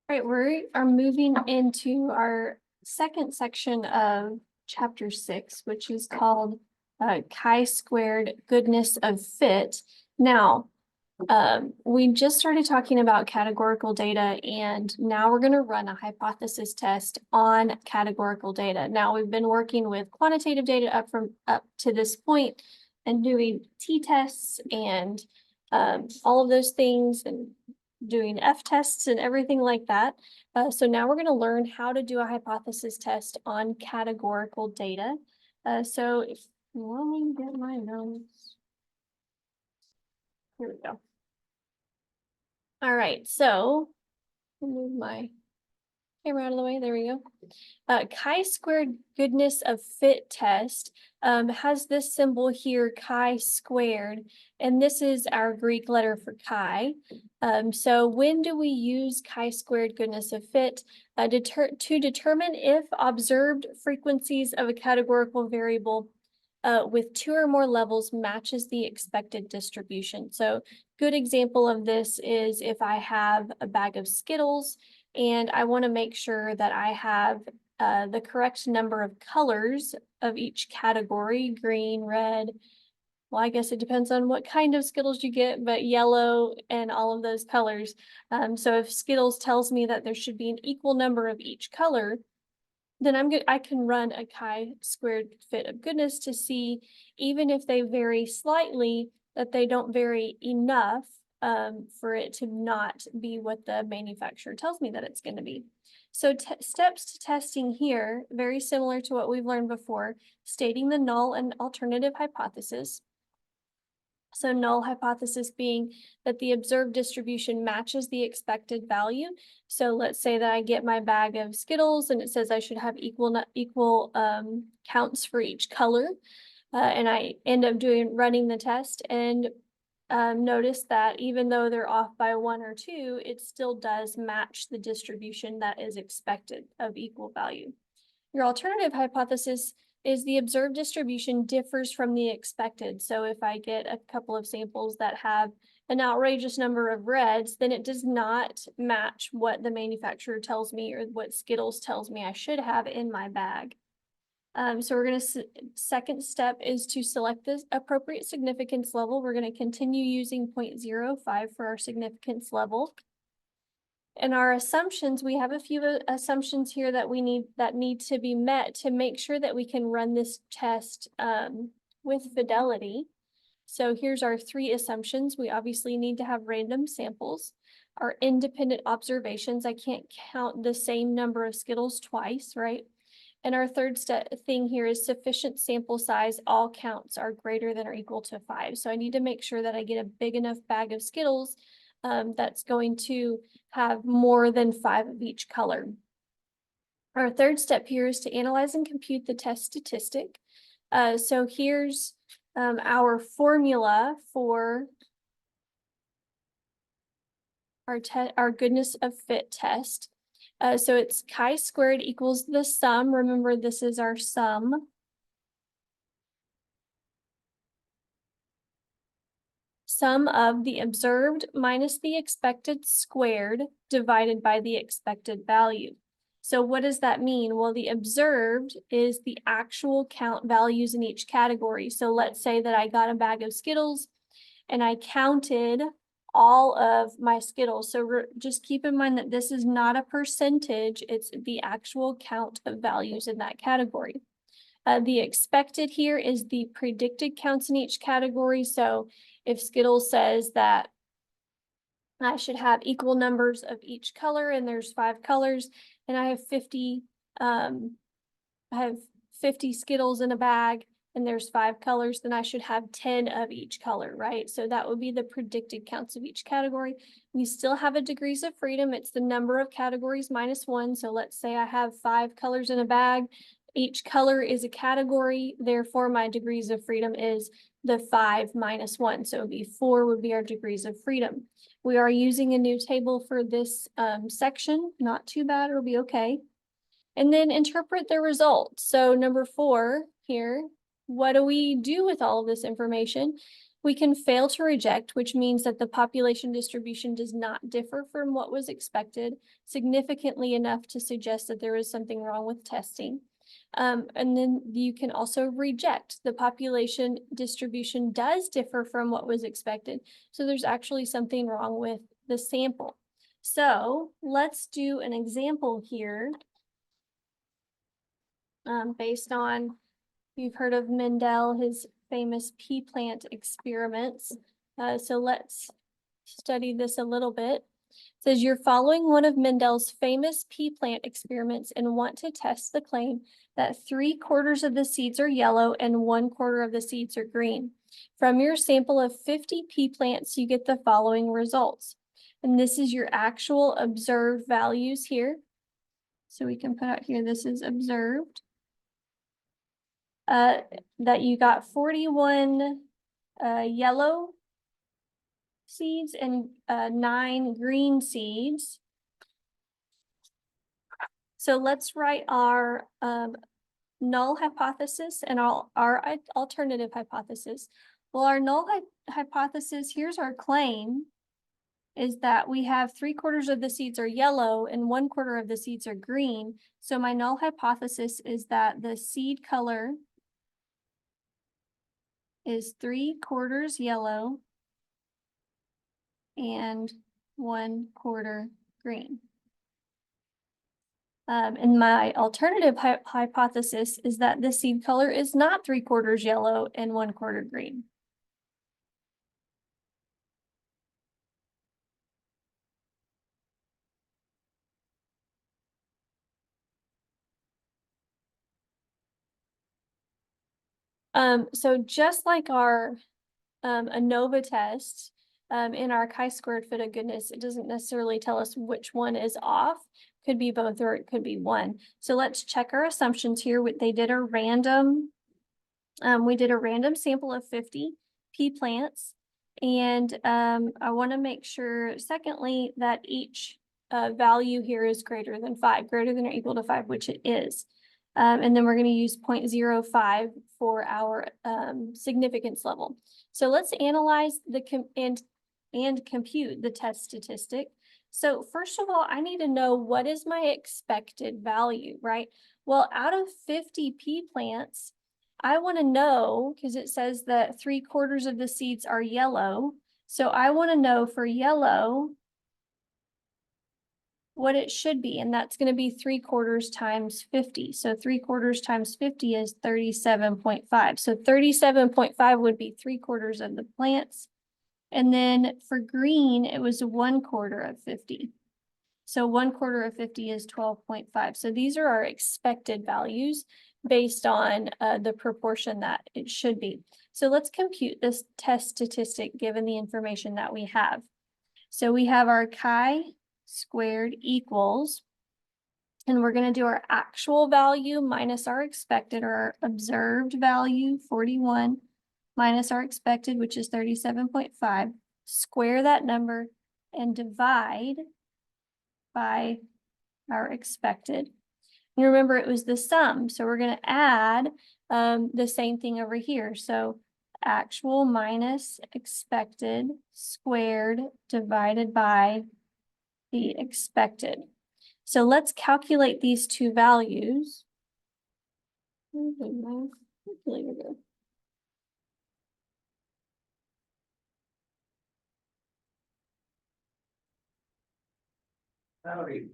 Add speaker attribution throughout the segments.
Speaker 1: All right, we are moving into our second section of chapter 6, which is called chi-squared goodness of fit. Now, we just started talking about categorical data, and now we're going to run a hypothesis test on categorical data. Now, we've been working with quantitative data up to this point and doing t-tests and all of those things and doing f-tests and everything like that. So now we're going to learn how to do a hypothesis test on categorical data. So if you want me to get my notes. Here we go. All right, so move my camera out of the way. There we go. Chi-squared goodness of fit test has this symbol here, chi squared, and this is our Greek letter for chi. So when do we use chi-squared goodness of fit? To determine if observed frequencies of a categorical variable with 2 or more levels matches the expected distribution. So good example of this is if I have a bag of Skittles and I want to make sure that I have the correct number of colors of each category, green, red. Well, I guess it depends on what kind of Skittles you get, but yellow and all of those colors. So if Skittles tells me that there should be an equal number of each color, then I can run a chi-squared fit of goodness to see, even if they vary slightly, that they don't vary enough for it to not be what the manufacturer tells me that it's going to be. So steps to testing here, very similar to what we've learned before, stating the null and alternative hypothesis. So null hypothesis being that the observed distribution matches the expected value. So let's say that I get my bag of Skittles and it says I should have equal counts for each color. And I end up running the test and notice that even though they're off by 1 or 2, it still does match the distribution that is expected of equal value. Your alternative hypothesis is the observed distribution differs from the expected. So if I get a couple of samples that have an outrageous number of reds, then it does not match what the manufacturer tells me or what Skittles tells me I should have in my bag. So we're going to, second step is to select the appropriate significance level. We're going to continue using 0.05 for our significance level. And our assumptions, we have a few assumptions here that need to be met to make sure that we can run this test with fidelity. So here's our 3 assumptions. We obviously need to have random samples. Our independent observations, I can't count the same number of Skittles twice, right? And our third thing here is sufficient sample size. All counts are greater than or equal to 5. So I need to make sure that I get a big enough bag of Skittles that's going to have more than 5 of each color. Our third step here is to analyze and compute the test statistic. So here's our formula for our goodness of fit test. So it's chi-squared equals the sum. Remember, this is our sum. Sum of the observed minus the expected squared divided by the expected value. So what does that mean? Well, the observed is the actual count values in each category. So let's say that I got a bag of Skittles and I counted all of my Skittles. So just keep in mind that this is not a percentage, it's the actual count of values in that category. The expected here is the predicted counts in each category. So if Skittles says that I should have equal numbers of each color and there's 5 colors and I have 50 Skittles in a bag and there's 5 colors, then I should have 10 of each color, right? So that would be the predicted counts of each category. We still have a degrees of freedom. It's the number of categories minus 1. So let's say I have 5 colors in a bag. Each color is a category. Therefore, my degrees of freedom is the 5 minus 1. So it would be 4 would be our degrees of freedom. We are using a new table for this section. Not too bad. It'll be okay. And then interpret the result. So number 4 here, what do we do with all of this information? We can fail to reject, which means that the population distribution does not differ from what was expected significantly enough to suggest that there is something wrong with testing. And then you can also reject. The population distribution does differ from what was expected. So there's actually something wrong with the sample. So let's do an example here. Based on, you've heard of Mendel, his famous pea plant experiments. So let's study this a little bit. It says you're following one of Mendel's famous pea plant experiments and want to test the claim that 3/4 of the seeds are yellow and 1/4 of the seeds are green. From your sample of 50 pea plants, you get the following results. And this is your actual observed values here. So we can put out here, this is observed. That you got 41 yellow seeds and 9 green seeds. So let's write our null hypothesis and our alternative hypothesis. Well, our null hypothesis, here's our claim, is that we have 3/4 of the seeds are yellow and 1/4 of the seeds are green. So my null hypothesis is that the seed color is 3/4 yellow and 1/4 green. And my alternative hypothesis is that the seed color is not 3/4 yellow and 1/4 green. So just like our ANOVA test, in our chi-squared fit of goodness, it doesn't necessarily tell us which one is off. Could be both or it could be one. So let's check our assumptions here. They did a random, we did a random sample of 50 pea plants. And I want to make sure, secondly, that each value here is greater than 5, greater than or equal to 5, which it is. And then we're going to use 0.05 for our significance level. So let's analyze and compute the test statistic. So first of all, I need to know what is my expected value, right? Well, out of 50 pea plants, I want to know, because it says that 3/4 of the seeds are yellow. So I want to know for yellow what it should be, and that's going to be 3/4 times 50. So 3/4 times 50 is 37.5. So 37.5 would be 3/4 of the plants. And then for green, it was 1/4 of 50. So 1/4 of 50 is 12.5. So these are our expected values based on the proportion that it should be. So let's compute this test statistic given the information that we have. So we have our chi-squared equals, and we're going to do our actual value minus our expected, or our observed value, 41, minus our expected, which is 37.5, square that number and divide by our expected. And remember, it was the sum, so we're going to add the same thing over here. So actual minus expected squared divided by the expected. So let's calculate these two values.
Speaker 2: Howdy.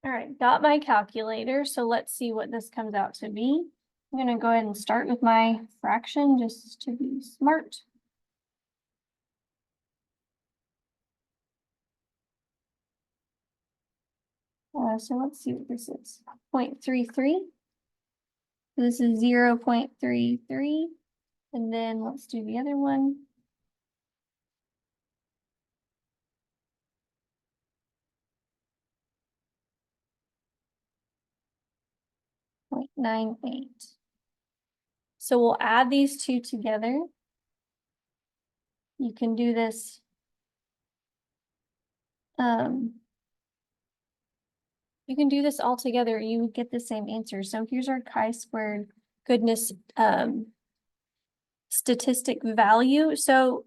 Speaker 1: All right, got my calculator. So let's see what this comes out to be. I'm going to go ahead and start with my fraction just to be smart. So let's see what this is. 0.33. This is 0.33. And then let's do the other one. .98. So we'll add these two together. You can do this. You can do this all together. You would get the same answer. So here's our chi-squared goodness statistic value. So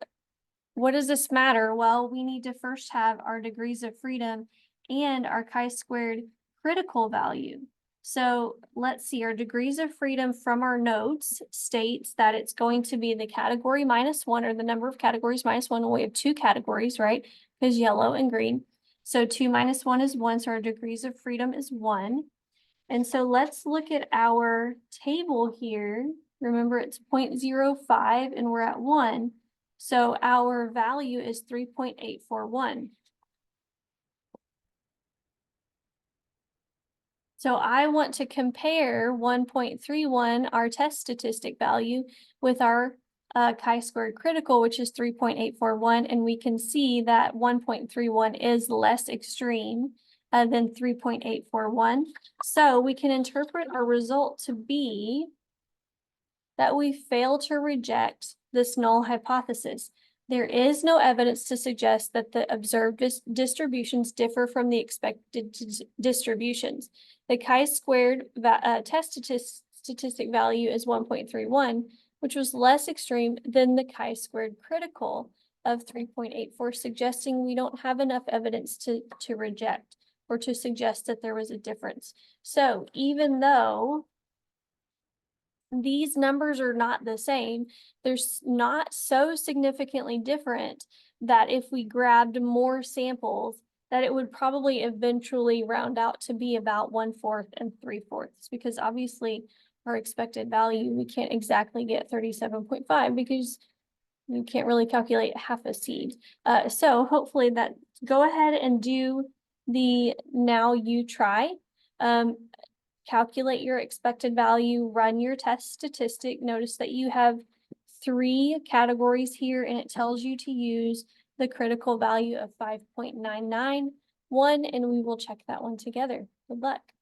Speaker 1: what does this matter? Well, we need to first have our degrees of freedom and our chi-squared critical value. So let's see, our degrees of freedom from our notes states that it's going to be the category -1, or the number of categories -1. We have 2 categories, right? Because yellow and green. So 2 minus 1 is 1, so our degrees of freedom is 1. And so let's look at our table here. Remember, it's 0.05 and we're at 1. So our value is 3.841. So I want to compare 1.31, our test statistic value, with our chi-squared critical, which is 3.841, and we can see that 1.31 is less extreme than 3.841. So we can interpret our result to be that we fail to reject this null hypothesis. There is no evidence to suggest that the observed distributions differ from the expected distributions. The chi-squared test statistic value is 1.31, which was less extreme than the chi-squared critical of 3.84, suggesting we don't have enough evidence to reject or to suggest that there was a difference. So even though these numbers are not the same, they're not so significantly different that if we grabbed more samples, that it would probably eventually round out to be about 1/4 and 3/4, because obviously our expected value, we can't exactly get 37.5 because you can't really calculate half a seed. So hopefully that, go ahead and do the now you try. Calculate your expected value, run your test statistic. Notice that you have 3 categories here, and it tells you to use the critical value of 5.991, and we will check that one together. Good luck.